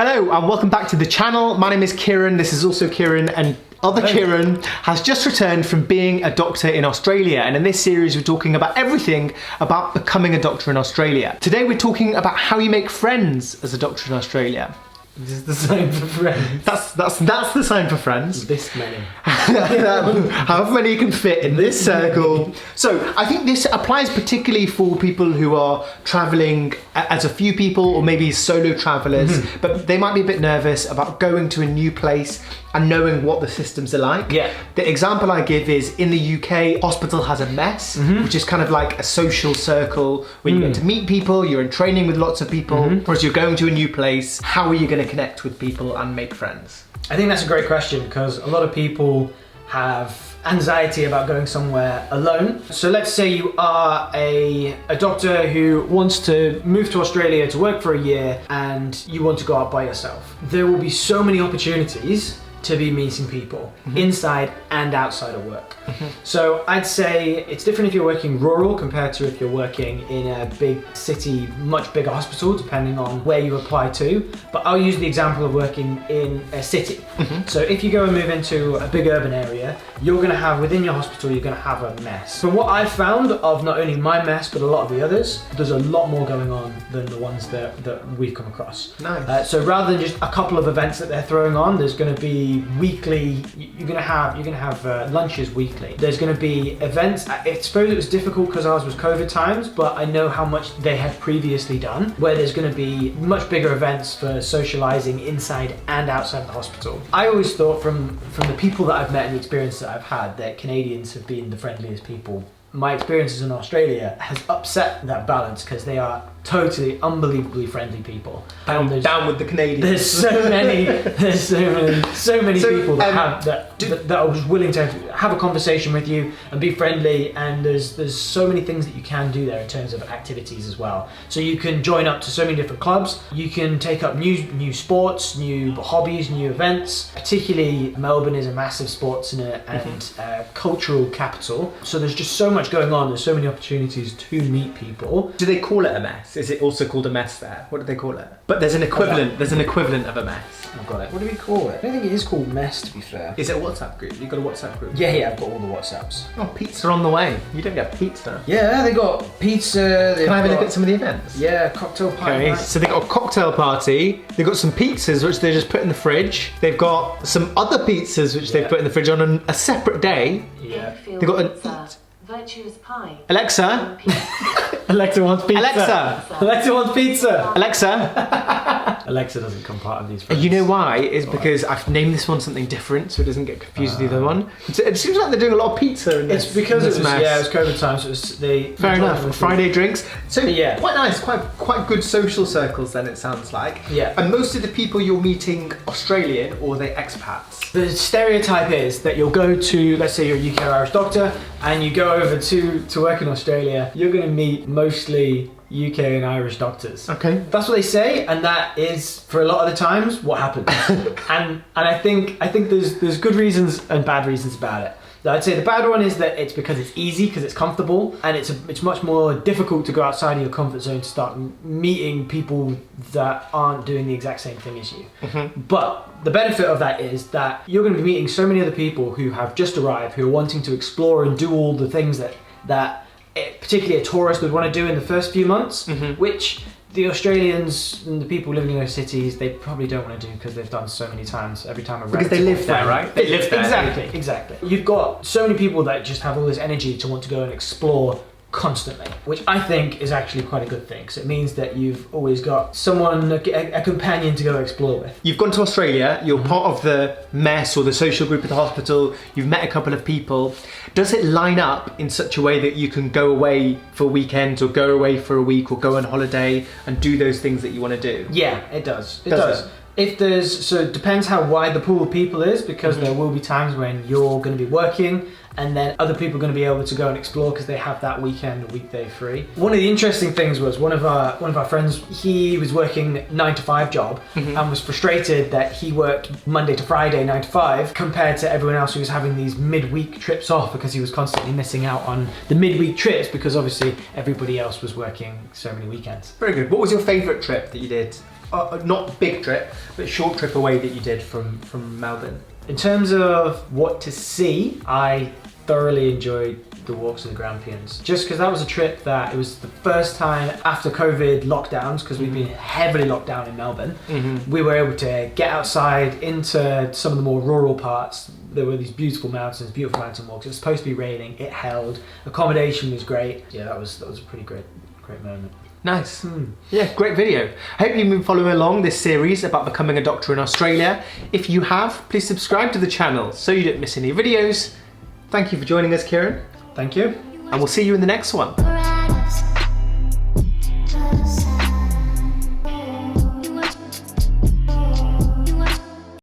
Hello and welcome back to the channel. My name is Kiran, this is also Kiran, and other Kiran has just returned from being a doctor in Australia, and in this series we're talking about everything about becoming a doctor in Australia. Today we're talking about how you make friends as a doctor in Australia. This is the sign for friends. That's the sign for friends. This many. However many you can fit in this circle. So I think this applies particularly for people who are traveling as a few people or maybe solo travelers, but they might be a bit nervous about going to a new place and knowing what the systems are like. Yeah. The example I give is in the UK, hospital has a mess, which is kind of like a social circle where you get to meet people, you're in training with lots of people, whereas you're going to a new place, how are you going to connect with people and make friends? I think that's a great question because a lot of people have anxiety about going somewhere alone. So let's say you are a doctor who wants to move to Australia to work for a year and you want to go out by yourself. There will be so many opportunities to be meeting people inside and outside of work. So I'd say it's different if you're working rural compared to if you're working in a big city, much bigger hospital, depending on where you apply to. But I'll use the example of working in a city. So if you go and move into a big urban area, you're gonna have, within your hospital, you're gonna have a mess. From what I've found of not only my mess, but a lot of the others, there's a lot more going on than the ones that we've come across. Suppose So rather than just a couple of events that they're throwing on, there's gonna be weekly, you're gonna have lunches weekly. There's gonna be events. I suppose it was difficult because ours was COVID times, but I know how much they had previously done, where there's gonna be much bigger events for socializing inside and outside the hospital. I always thought from the people that I've met and the experience that I've had that Canadians have been the friendliest people. My experiences in Australia has upset that balance because they are totally unbelievably friendly people. Down with the Canadians. There's so many people that are just willing to have a conversation with you and be friendly, and there's so many things that you can do there in terms of activities as well. So you can join up to so many different clubs, you can take up new sports, new hobbies, new events. Particularly Melbourne is a massive sports and cultural capital, so there's just so much going on, there's so many opportunities to meet people. Do they call it a mess? Is it also called a mess there? What do they call it? But there's an equivalent. There's an equivalent of a mess. I've got it. What do we call it? I don't think it is called mess, to be fair. Is it a WhatsApp group? You've got a WhatsApp group? Yeah, I've got all the WhatsApps. Oh, pizza on the way. You don't get pizza. Yeah, they got pizza. Can I have a look at some of the events? Yeah, cocktail party. Okay, so they've got a cocktail party. They've got some pizzas which they just put in the fridge. They've got some other pizzas which they've put in the fridge on a separate day. Yeah. They've got Virtuous pie. Alexa. Alexa wants pizza. Alexa wants pizza. Alexa. Alexa doesn't come part of these friends. You know why? It's because I've named this one something different so it doesn't get confused with the other one. It seems like they're doing a lot of pizza in this. It's because it was mess. COVID time, so they. Fair enough. Friday drinks. So yeah, quite nice, quite good social circles then it sounds like. Yeah. And most of the people you're meeting Australian or are they expats? The stereotype is that you'll go to, let's say you're a UK or Irish doctor, and you go over to work in Australia, you're going to meet mostly UK and Irish doctors. Okay. That's what they say, and that is, for a lot of the times, what happens. and I think there's good reasons and bad reasons about it. I'd say the bad one is that it's because it's easy, because it's comfortable, and it's much more difficult to go outside of your comfort zone to start meeting people that aren't doing the exact same thing as you. But the benefit of that is that you're going to be meeting so many other people who have just arrived, who are wanting to explore and do all the things that particularly a tourist would want to do in the first few months, which the Australians and the people living in those cities, they probably don't want to do because they've done so many times every time because they live there, right? They live there. Exactly. You've got so many people that just have all this energy to want to go and explore constantly, which I think is actually quite a good thing. So it means that you've always got someone, a companion to go explore with. You've gone to Australia, you're part of the mess or the social group at the hospital, you've met a couple of people. Does it line up in such a way that you can go away for weekends or go away for a week or go on holiday and do those things that you want to do? Yeah, it does. It does. So it depends how wide the pool of people is, because there will be times when you're going to be working and then other people are going to be able to go and explore because they have that weekend or weekday free. One of the interesting things was one of our friends, he was working 9-to-5 job and was frustrated that he worked Monday to Friday 9 to 5 compared to everyone else who was having these midweek trips off, because he was constantly missing out on the midweek trips because obviously everybody else was working so many weekends. Very good. What was your favourite trip that you did not big trip, but short trip away that you did from Melbourne? In terms of what to see, I thoroughly enjoyed the walks of the Grampians. Just because that was a trip that it was the first time after COVID lockdowns, because we've been heavily locked down in Melbourne, we were able to get outside into some of the more rural parts. There were these beautiful mountains, beautiful mountain walks. It was supposed to be raining, it held, accommodation was great. Yeah, that was a pretty great moment. Nice. Yeah, great video. I hope you've been following along this series about becoming a doctor in Australia. If you have, please subscribe to the channel so you don't miss any videos. Thank you for joining us, Kiran. Thank you. And we'll see you in the next one.